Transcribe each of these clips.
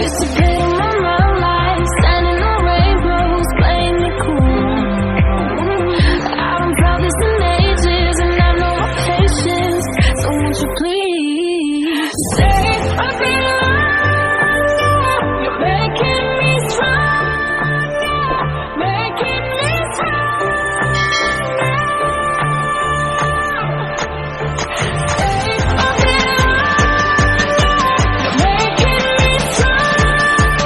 Used to play in my mind like standing on rainbows, playing it cool. I haven't felt this in ages, and I know my patience. So won't you please stay a bit longer? You're making me stronger, making me stronger. Stay a bit longer. You're making me stronger,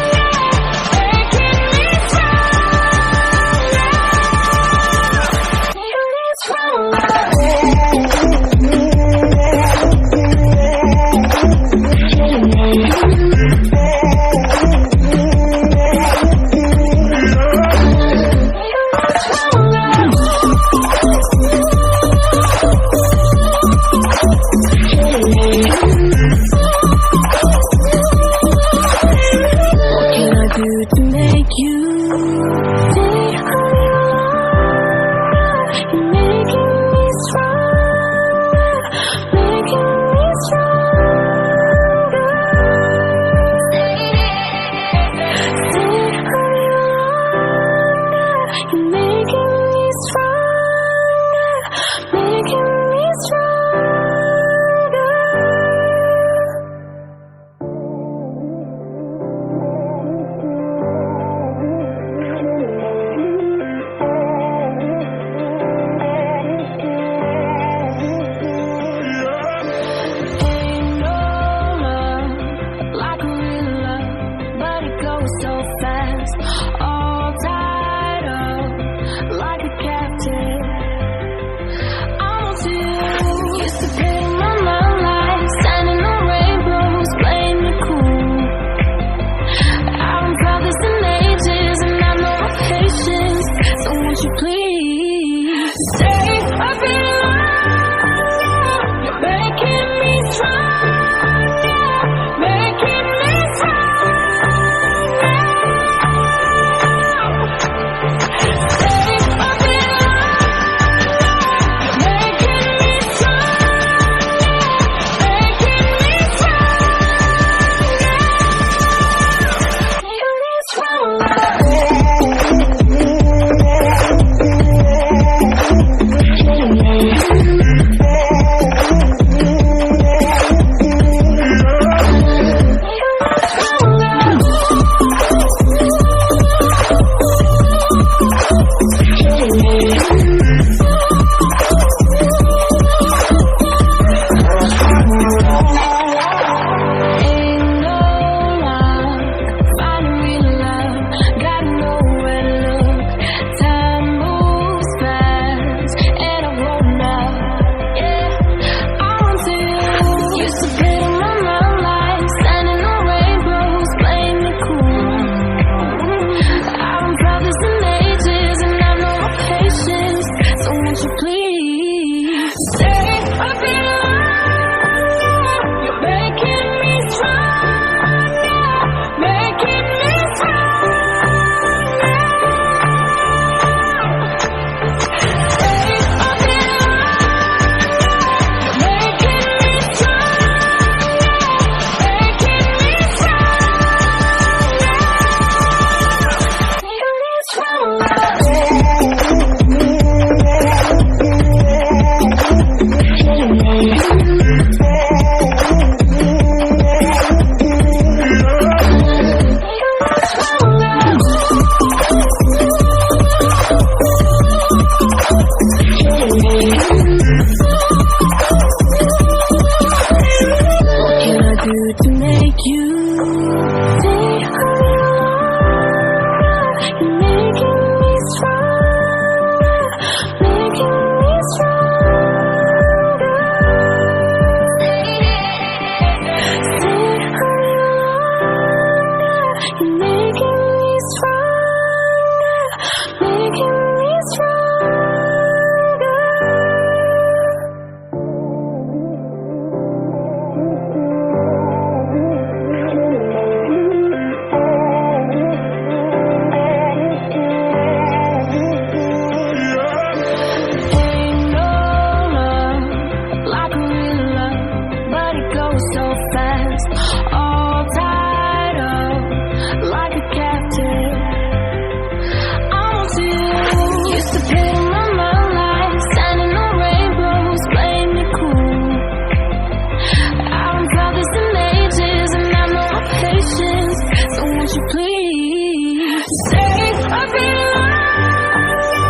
won't you please stay a bit longer?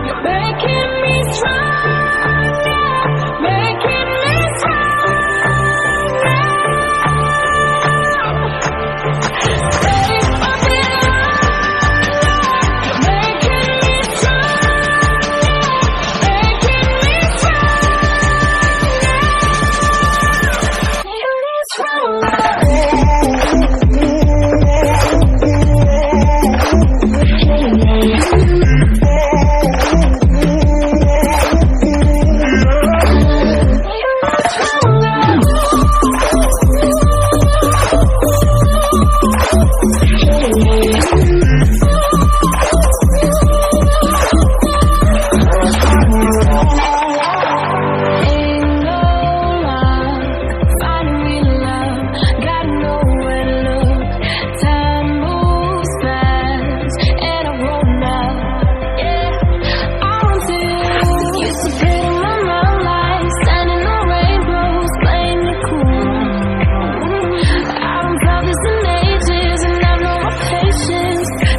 You're making me stronger, making me stronger. Stay a bit longer. You're making me stronger, making me stronger. Making me stronger.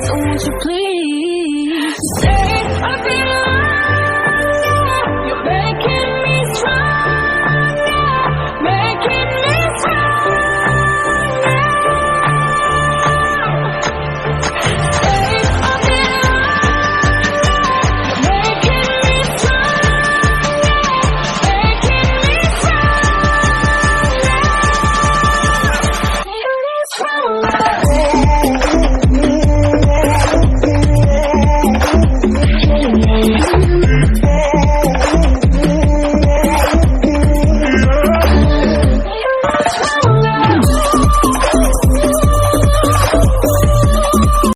Won't you please stay a bit longer? You're making me stronger, making me stronger. Stay a bit longer. You're making me stronger, making me stronger. Making me stronger.